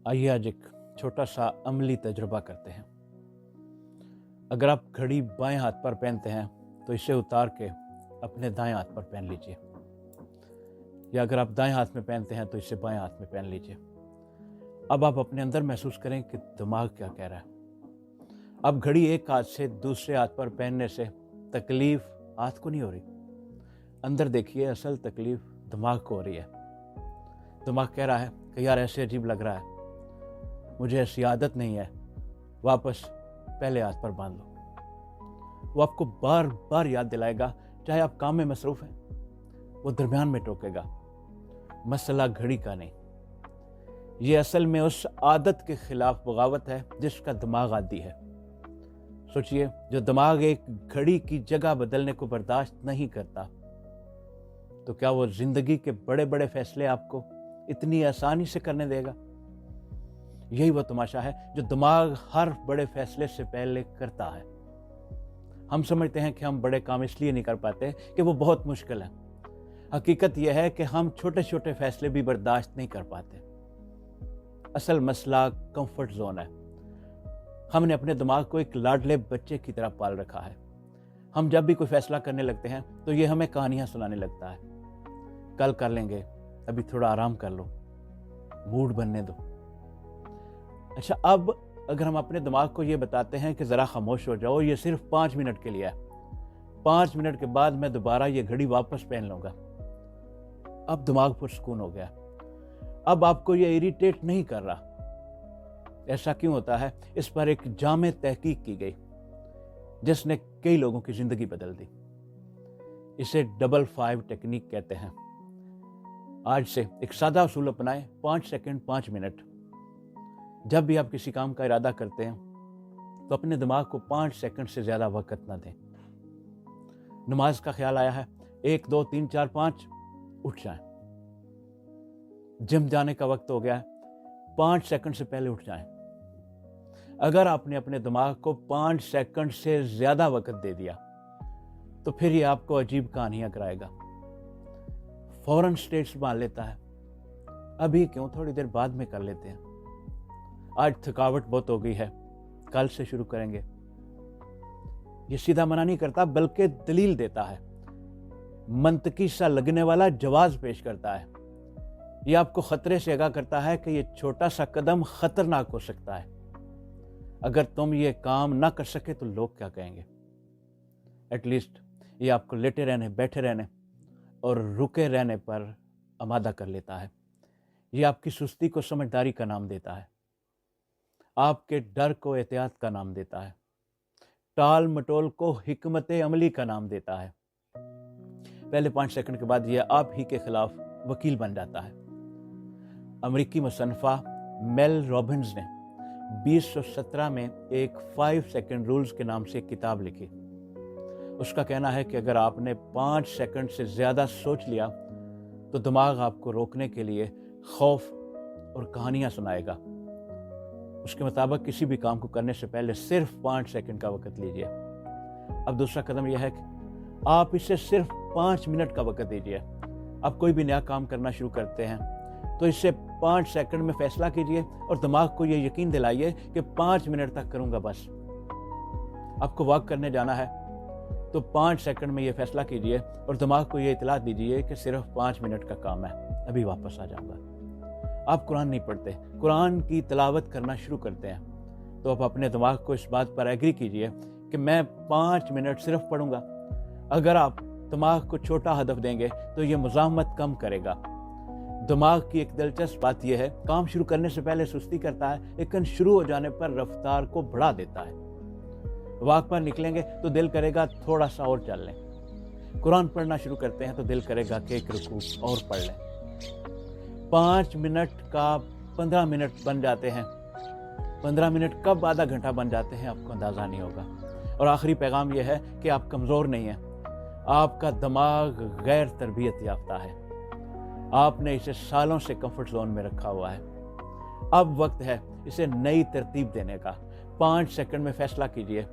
आइए आज एक छोटा सा अमली तजुर्बा करते हैं। अगर आप घड़ी बाएं हाथ पर पहनते हैं तो इसे उतार के अपने दाएं हाथ पर पहन लीजिए, या अगर आप दाएं हाथ में पहनते हैं तो इसे बाएं हाथ में पहन लीजिए। अब आप अपने अंदर महसूस करें कि दिमाग क्या कह रहा है। अब घड़ी एक हाथ से दूसरे हाथ पर पहनने से तकलीफ हाथ को नहीं हो रही, अंदर देखिए असल तकलीफ दिमाग को हो रही है। दिमाग कह रहा है कि यार ऐसे अजीब लग रहा है, मुझे ऐसी आदत नहीं है, वापस पहले हाथ पर बांध लो। वो आपको बार बार याद दिलाएगा, चाहे आप काम में मसरूफ हैं, वो दरमियान में टोकेगा। मसला घड़ी का नहीं, ये असल में उस आदत के खिलाफ बगावत है जिसका दिमाग आदी है। सोचिए, जो दिमाग एक घड़ी की जगह बदलने को बर्दाश्त नहीं करता, तो क्या वो जिंदगी के बड़े बड़े फैसले आपको इतनी आसानी से करने देगा? यही वो तमाशा है जो दिमाग हर बड़े फैसले से पहले करता है। हम समझते हैं कि हम बड़े काम इसलिए नहीं कर पाते कि वो बहुत मुश्किल है। हकीकत यह है कि हम छोटे छोटे फैसले भी बर्दाश्त नहीं कर पाते। असल मसला कंफर्ट जोन है। हमने अपने दिमाग को एक लाडले बच्चे की तरह पाल रखा है। हम जब भी कोई फैसला करने लगते हैं तो ये हमें कहानियां सुनाने लगता है। कल कर लेंगे, अभी थोड़ा आराम कर लो, मूड बनने दो। अच्छा, अब अगर हम अपने दिमाग को ये बताते हैं कि ज़रा खामोश हो जाओ, ये सिर्फ 5 मिनट के लिए है, 5 मिनट के बाद मैं दोबारा ये घड़ी वापस पहन लूँगा, अब दिमाग पुरसुकून हो गया। अब आपको ये इरिटेट नहीं कर रहा। ऐसा क्यों होता है? इस पर एक जामे तहकीक की गई जिसने कई लोगों की ज़िंदगी बदल दी। इसे 5-5 टेक्निक कहते हैं। आज से एक सादा उसूल अपनाएं, 5 सेकंड 5 मिनट। जब भी आप किसी काम का इरादा करते हैं तो अपने दिमाग को 5 सेकंड से ज़्यादा वक्त ना दें। नमाज का ख्याल आया है, 1 2 3 4 5, उठ जाएं। जिम जाने का वक्त हो गया है, 5 सेकंड से पहले उठ जाएं। अगर आपने अपने दिमाग को 5 सेकंड से ज़्यादा वक्त दे दिया तो फिर ये आपको अजीब कहानियां कराएगा। फौरन स्टेट संभाल लेता है, अभी क्यों, थोड़ी देर बाद में कर लेते हैं, आज थकावट बहुत हो गई है, कल से शुरू करेंगे। ये सीधा मना नहीं करता बल्कि दलील देता है, मंतकी सा लगने वाला जवाब पेश करता है। ये आपको खतरे से आगाह करता है कि ये छोटा सा कदम खतरनाक हो सकता है। अगर तुम ये काम ना कर सके तो लोग क्या कहेंगे? एटलीस्ट ये आपको लेटे रहने, बैठे रहने और रुके रहने पर आमादा कर लेता है। ये आपकी सुस्ती को समझदारी का नाम देता है, आपके डर को एहतियात का नाम देता है, टाल मटोल को हिकमत अमली का नाम देता है। पहले 5 सेकंड के बाद यह आप ही के खिलाफ वकील बन जाता है। अमेरिकी मुसन्निफा मेल रॉबिन्स ने 2017 में एक 5 सेकंड रूल्स के नाम से एक किताब लिखी। उसका कहना है कि अगर आपने 5 सेकंड से ज़्यादा सोच लिया तो दिमाग आपको रोकने के लिए खौफ और कहानियां सुनाएगा। उसके मुताबिक किसी भी काम को करने से पहले सिर्फ 5 सेकंड का वक्त लीजिए। अब दूसरा कदम यह है कि आप इसे सिर्फ 5 मिनट का वक्त दीजिए। आप कोई भी नया काम करना शुरू करते हैं तो इससे 5 सेकंड में फैसला कीजिए और दिमाग को यह यकीन दिलाइए कि 5 मिनट तक करूंगा बस। आपको वॉक करने जाना है तो 5 सेकंड में यह फैसला कीजिए और दिमाग को यह इतला दीजिए कि सिर्फ 5 मिनट का काम है, अभी वापस आ जाऊंगा। आप कुरान नहीं पढ़ते, कुरान की तिलावत करना शुरू करते हैं तो आप अपने दिमाग को इस बात पर एग्री कीजिए कि मैं 5 मिनट सिर्फ पढ़ूंगा। अगर आप दिमाग को छोटा हदफ देंगे तो ये मुज़ाहमत कम करेगा। दिमाग की एक दिलचस्प बात यह है, काम शुरू करने से पहले सुस्ती करता है, लेकिन शुरू हो जाने पर रफ्तार को बढ़ा देता है। वॉक पर निकलेंगे तो दिल करेगा थोड़ा सा और चल लें। कुरान पढ़ना शुरू करते हैं तो दिल करेगा कि एक रुकू और पढ़ लें। 5 मिनट का 15 मिनट बन जाते हैं, 15 मिनट कब आधा घंटा बन जाते हैं आपको अंदाज़ा नहीं होगा। और आखिरी पैगाम यह है कि आप कमज़ोर नहीं हैं, आपका दिमाग गैर तरबियत याफ्ता है। आपने इसे सालों से कंफर्ट जोन में रखा हुआ है। अब वक्त है इसे नई तरतीब देने का। 5 सेकंड में फैसला कीजिए